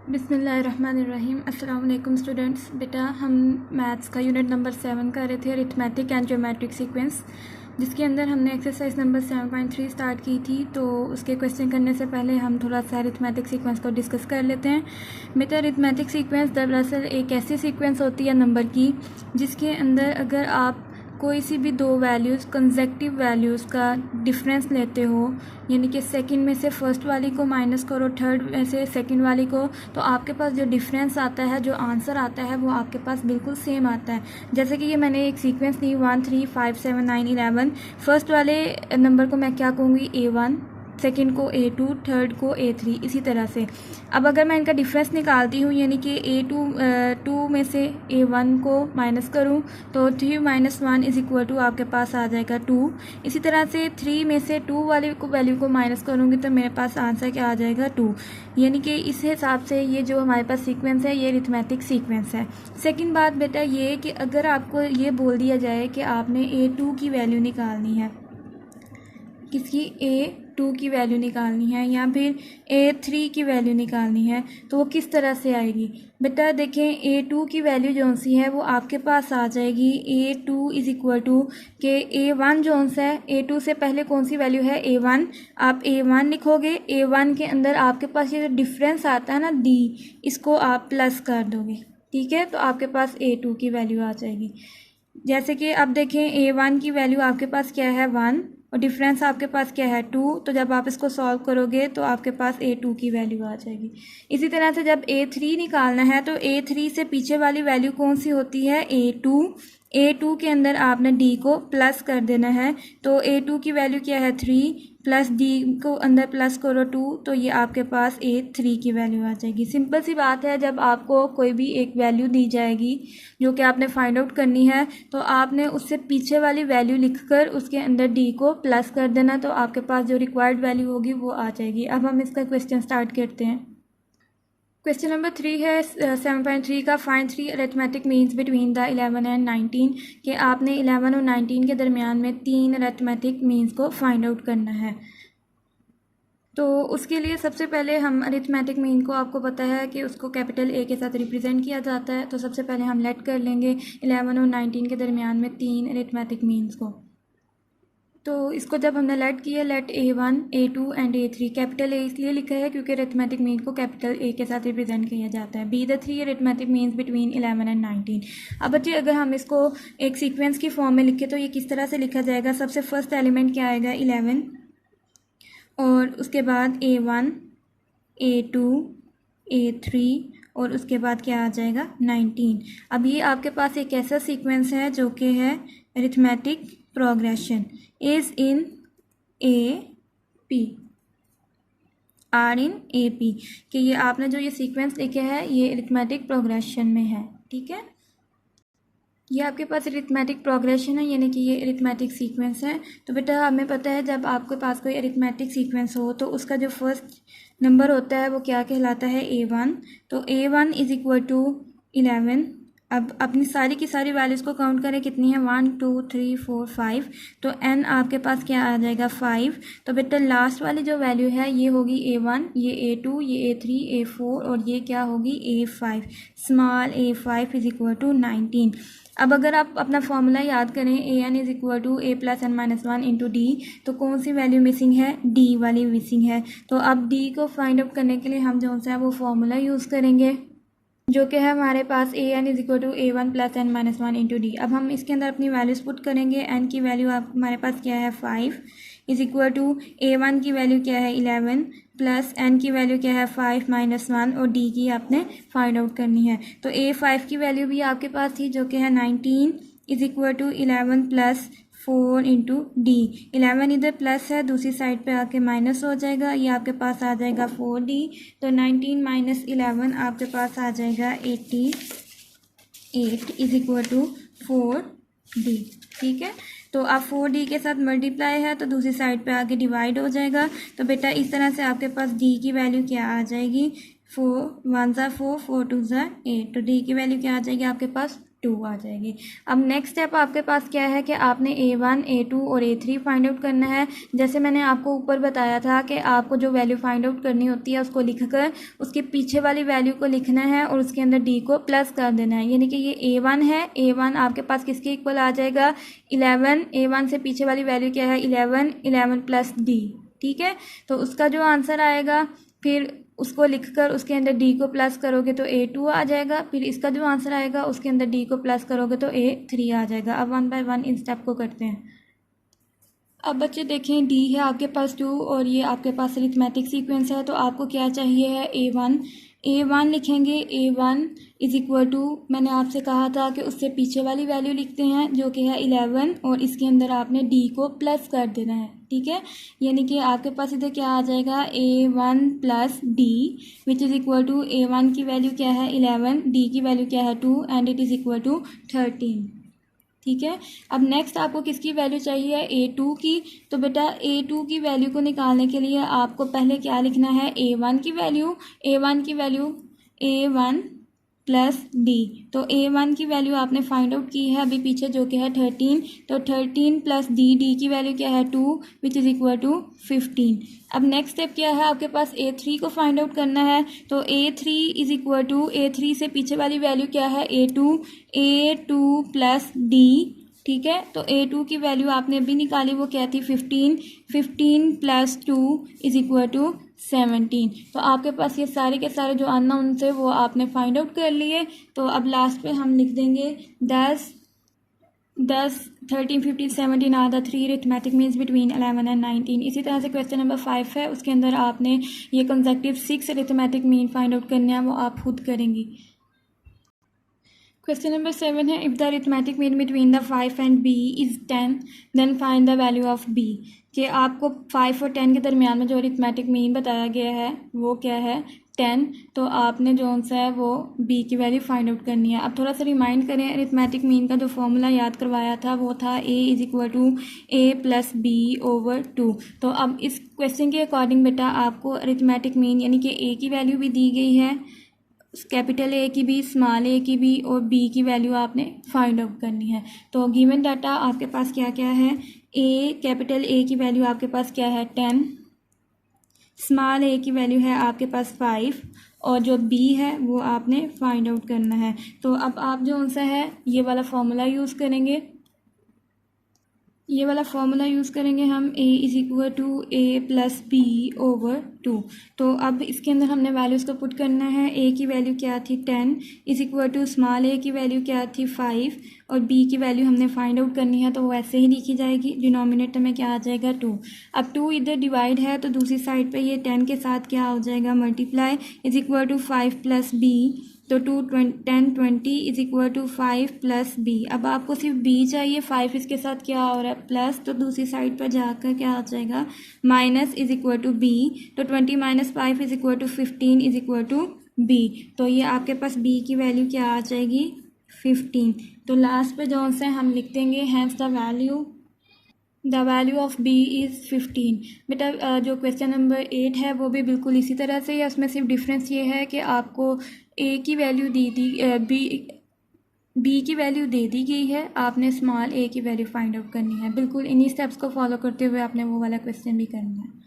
बिस्मिल्लाहिर्रहमानिर्रहीम। अस्सलाम वालेकुम स्टूडेंट्स। बेटा हम मैथ्स का यूनिट नंबर 7 कर रहे थे, अरिथमेटिक एंड ज्योमेट्रिक सीक्वेंस, जिसके अंदर हमने एक्सरसाइज नंबर 7.3 स्टार्ट की थी। तो उसके क्वेश्चन करने से पहले हम थोड़ा सा अरिथमेटिक सीक्वेंस को डिस्कस कर लेते हैं। बेटा अरिथमेटिक सीक्वेंस दरअसल एक ऐसी सीक्वेंस होती है नंबर की, जिसके अंदर अगर आप कोई सी भी दो वैल्यूज़ कंसेक्टिव वैल्यूज़ का डिफरेंस लेते हो, यानी कि सेकंड में से फर्स्ट वाली को माइनस करो, थर्ड में से सेकंड वाली को, तो आपके पास जो डिफरेंस आता है, जो आंसर आता है, वो आपके पास बिल्कुल सेम आता है। जैसे कि ये मैंने एक सीक्वेंस ली 1 3 5 7 9 11। फर्स्ट वाले नंबर को मैं क्या कहूँगी, A1, सेकंड को A2, थर्ड को A3, इसी तरह से। अब अगर मैं इनका डिफरेंस निकालती हूँ, यानी कि टू में से A1 को माइनस करूँ, तो 3 - 1 इज इक्वल टू आपके पास आ जाएगा 2। इसी तरह से 3 में से 2 वाले को वैल्यू को माइनस करूँगी तो मेरे पास आंसर क्या आ जाएगा 2। यानी कि इस हिसाब से ये जो हमारे पास सीक्वेंस है, ये अरिथमेटिक सीक्वेंस है। सेकंड बात बेटा ये कि अगर आपको ये बोल दिया जाए कि आपने A2 की वैल्यू निकालनी है, किसकी, A2 की वैल्यू निकालनी है, या फिर A3 की वैल्यू निकालनी है, तो वो किस तरह से आएगी। बेटा देखें, A2 की वैल्यू जौन सी है वो आपके पास आ जाएगी A2 इज इक्वल टू के A1 जौन सा है, A2 से पहले कौन सी वैल्यू है, A1। आप A1 लिखोगे, A1 के अंदर आपके पास ये जो डिफरेंस आता है ना D, इसको आप प्लस कर दोगे, ठीक है, तो आपके पास A2 की वैल्यू आ जाएगी। जैसे कि अब देखें, A1 की वैल्यू आपके पास क्या है 1, और डिफरेंस आपके पास क्या है 2, तो जब आप इसको सॉल्व करोगे तो आपके पास A2 की वैल्यू आ जाएगी। इसी तरह से जब A3 निकालना है तो A3 से पीछे वाली वैल्यू कौन सी होती है, A2 के अंदर आपने D को प्लस कर देना है, तो A2 की वैल्यू क्या है 3, प्लस D को अंदर प्लस करो 2, तो ये आपके पास A3 की वैल्यू आ जाएगी। सिंपल सी बात है, जब आपको कोई भी एक वैल्यू दी जाएगी जो कि आपने फाइंड आउट करनी है, तो आपने उससे पीछे वाली वैल्यू लिखकर उसके अंदर D को प्लस कर देना, तो आपके पास जो रिक्वायर्ड वैल्यू होगी वो आ जाएगी। अब हम इसका क्वेश्चन स्टार्ट करते हैं। क्वेश्चन नंबर 3 है 7.3 का, find 3 arithmetic means between the 11 and 19, कि आपने 11 और 19 के दरमियान में 3 अरिथमेटिक मीन्स को फाइंड आउट करना है। तो उसके लिए सबसे पहले हम अरिथमेटिक मीन को, आपको पता है कि उसको कैपिटल A के साथ रिप्रेजेंट किया जाता है, तो सबसे पहले हम लेट कर लेंगे 11 और 19 के दरमियान में 3 अरिथमेटिक मीन्स को। तो इसको जब हमने लेट किया, late A1, A2 and A3, capital A इसलिए लिखा है क्योंकि अरिथमेटिक मीन को कैपिटल A के साथ रिप्रेजेंट किया जाता है। Be the 3 arithmetic means between 11 and 19। अब बच्चे अगर हम इसको एक सीक्वेंस की फॉर्म में लिखें तो ये किस तरह से लिखा जाएगा। सबसे फर्स्ट एलिमेंट क्या आएगा, 11, और उसके बाद A1, A2, A3, और उसके बाद क्या आ जाएगा 19। अब ये आपके पास एक ऐसा सीक्वेंस है जो कि है arithmetic progression, is in AP, are in AP, कि ये आपने जो ये सीक्वेंस लिखे है ये अरिथमेटिक प्रोग्रेशन में है, ठीक है। ये आपके पास अरिथमेटिक प्रोग्रेशन है, यानी कि ये अरिथमेटिक सीक्वेंस है। तो बेटा हमें पता है जब आपके पास कोई अरिथमेटिक सीक्वेंस हो तो उसका जो फर्स्ट नंबर होता है वो क्या कहलाता है, A1। तो A1 इज इक्वल टू 11। अब अपनी सारी की सारी वैल्यूज़ को काउंट करें, कितनी है 1 2 3 4 5, तो n आपके पास क्या आ जाएगा 5। तो बेटा लास्ट वाली जो वैल्यू है ये होगी A1, ये A2, ये A3, A4, और ये क्या होगी A5। Small A5 is equal to 19। अब अगर आप अपना फॉर्मूला याद करें, an is equal to A + n - 1 into D, तो कौन सी वैल्यू मिसिंग है, D वाली मिसिंग है। तो अब D को फाइंड आउट करने के लिए हम जो सा है वो फॉर्मूला यूज़ करेंगे, जो कि है हमारे पास an is equal to A1 + n - 1 into D। अब हम इसके अंदर अपनी वैल्यूज़ पुट करेंगे। n की वैल्यू आप हमारे पास क्या है 5, इज इक्वल टू A1 की वैल्यू क्या है 11, प्लस n की वैल्यू क्या है 5 - 1, और D की आपने फाइंड आउट करनी है। तो A5 की वैल्यू भी आपके पास थी जो कि है 19, is equal to 11 + 4 into D। 11 इधर प्लस है, दूसरी साइड पे आके माइनस हो जाएगा, ये आपके पास आ जाएगा 4D। तो 19 - 11 आपके पास आ जाएगा 88 इज इक्वल टू 4D, ठीक है। तो आप 4D के साथ मल्टीप्लाई है तो दूसरी साइड पे आके डिवाइड हो जाएगा। तो बेटा इस तरह से आपके पास D की वैल्यू क्या आ जाएगी, 4 1 ज़ा 4 4 2 ज़ा 8, तो D की वैल्यू क्या आ जाएगी आपके पास 2 आ जाएगी। अब नेक्स्ट स्टेप आपके पास क्या है कि आपने A1, A2 और A3 फाइंड आउट करना है। जैसे मैंने आपको ऊपर बताया था कि आपको जो वैल्यू फाइंड आउट करनी होती है उसको लिखकर उसके पीछे वाली वैल्यू को लिखना है और उसके अंदर D को प्लस कर देना है। यानी कि ये A1 है, A1 आपके पास किसके इक्वल आ जाएगा 11। A1 से पीछे वाली वैल्यू क्या है 11, 11 प्लस D, ठीक है। तो उसका जो आंसर आएगा फिर उसको लिखकर उसके अंदर D को प्लस करोगे तो A2 आ जाएगा। फिर इसका जो आंसर आएगा उसके अंदर D को प्लस करोगे तो A3 आ जाएगा। अब 1 बाय 1 इन स्टेप को करते हैं। अब बच्चे देखें D है आपके पास 2 और ये आपके पास अरिथमेटिक सीक्वेंस है, तो आपको क्या चाहिए है A1 लिखेंगे। A1 इज इक्वल टू, मैंने आपसे कहा था कि उससे पीछे वाली वैल्यू लिखते हैं जो कि है 11 और इसके अंदर आपने D को प्लस कर देना है, ठीक है। यानी कि आपके पास इधर क्या आ जाएगा A1 plus D which is equal to A1 की वैल्यू क्या है 11, D की वैल्यू क्या है 2 and it is equal to 13, ठीक है। अब नेक्स्ट आपको किसकी वैल्यू चाहिए A2 की। तो बेटा A2 की वैल्यू को निकालने के लिए आपको पहले क्या लिखना है A1 की वैल्यू A1 प्लस D। तो A1 की वैल्यू आपने फाइंड आउट की है अभी पीछे जो कि है 13, तो 13 प्लस D की वैल्यू क्या है 2 विच इज़ इक्वल टू 15। अब नेक्स्ट स्टेप क्या है आपके पास A3 को फाइंड आउट करना है। तो A3 is equal to, A3 से पीछे वाली वैल्यू क्या है A2 प्लस D, ठीक है। तो A2 की वैल्यू आपने अभी निकाली वो क्या थी 15 प्लस 2 इज इक्वल टू 17। तो आपके पास ये सारे के सारे जो अननोन थे वो आपने फाइंड आउट कर लिए। तो अब लास्ट पे हम लिख देंगे 10, 13, 15, 17 are the 3 arithmetic means between 11 and 19। इसी तरह से क्वेश्चन नंबर 5 है, उसके अंदर आपने ये consecutive 6 arithmetic mean find out करने हैं, वो आप खुद करेंगी। क्वेश्चन नंबर 7 है, if the arithmetic mean between the 5 and B is 10 then find the value of B। कि आपको 5 और 10 के दरमियान में जो अरिथमेटिक मीन बताया गया है वो क्या है 10, तो आपने जो सा है वो B की वैल्यू फाइंड आउट करनी है। अब थोड़ा सा रिमाइंड करें, अरिथमेटिक मीन का जो फॉर्मूला याद करवाया था वो था A is equal to A plus B over 2। तो अब इस क्वेश्चन के अकॉर्डिंग बेटा आपको अरिथमेटिक मीन यानी कि A की वैल्यू भी दी गई है, कैपिटल A की भी, स्मॉल a की भी और B की वैल्यू आपने फाइंड आउट करनी है। तो गिवन डाटा आपके पास क्या क्या है कैपिटल A की वैल्यू आपके पास क्या है 10, स्मॉल a की वैल्यू है आपके पास 5 और जो B है वो आपने फाइंड आउट करना है। तो अब आप जो सा है ये वाला फॉर्मूला यूज़ करेंगे, हम A is equal to A plus B over 2। तो अब इसके अंदर हमने वैल्यूज़ को पुट करना है। A की वैल्यू क्या थी 10 is equal to small a की वैल्यू क्या थी 5 और B की वैल्यू हमने फाइंड आउट करनी है, तो वो ऐसे ही लिखी जाएगी। डिनोमिनेटर में क्या आ जाएगा 2। अब 2 इधर डिवाइड है तो दूसरी साइड पे ये 10 के साथ क्या हो जाएगा multiply is equal to 5 plus B। तो 10 20 is equal to 5 plus B। अब आपको सिर्फ B चाहिए, 5 इसके साथ क्या हो रहा है प्लस, तो दूसरी साइड पर जाकर क्या हो जाएगा minus is equal to B। तो 20 minus 5 is equal to 15 is equal to B। तो ये आपके पास B की वैल्यू क्या आ जाएगी 15। तो लास्ट पे जो से हम लिख देंगे hence the value of B is 15। बेटा जो क्वेश्चन नंबर 8 है वो भी बिल्कुल इसी तरह से है, उसमें सिर्फ डिफरेंस ये है कि आपको A की वैल्यू B की वैल्यू दे दी गई है, आपने स्मॉल a की वैल्यू फाइंड आउट करनी है। बिल्कुल इन्हीं स्टेप्स को फॉलो करते हुए आपने वो वाला क्वेश्चन भी करना है।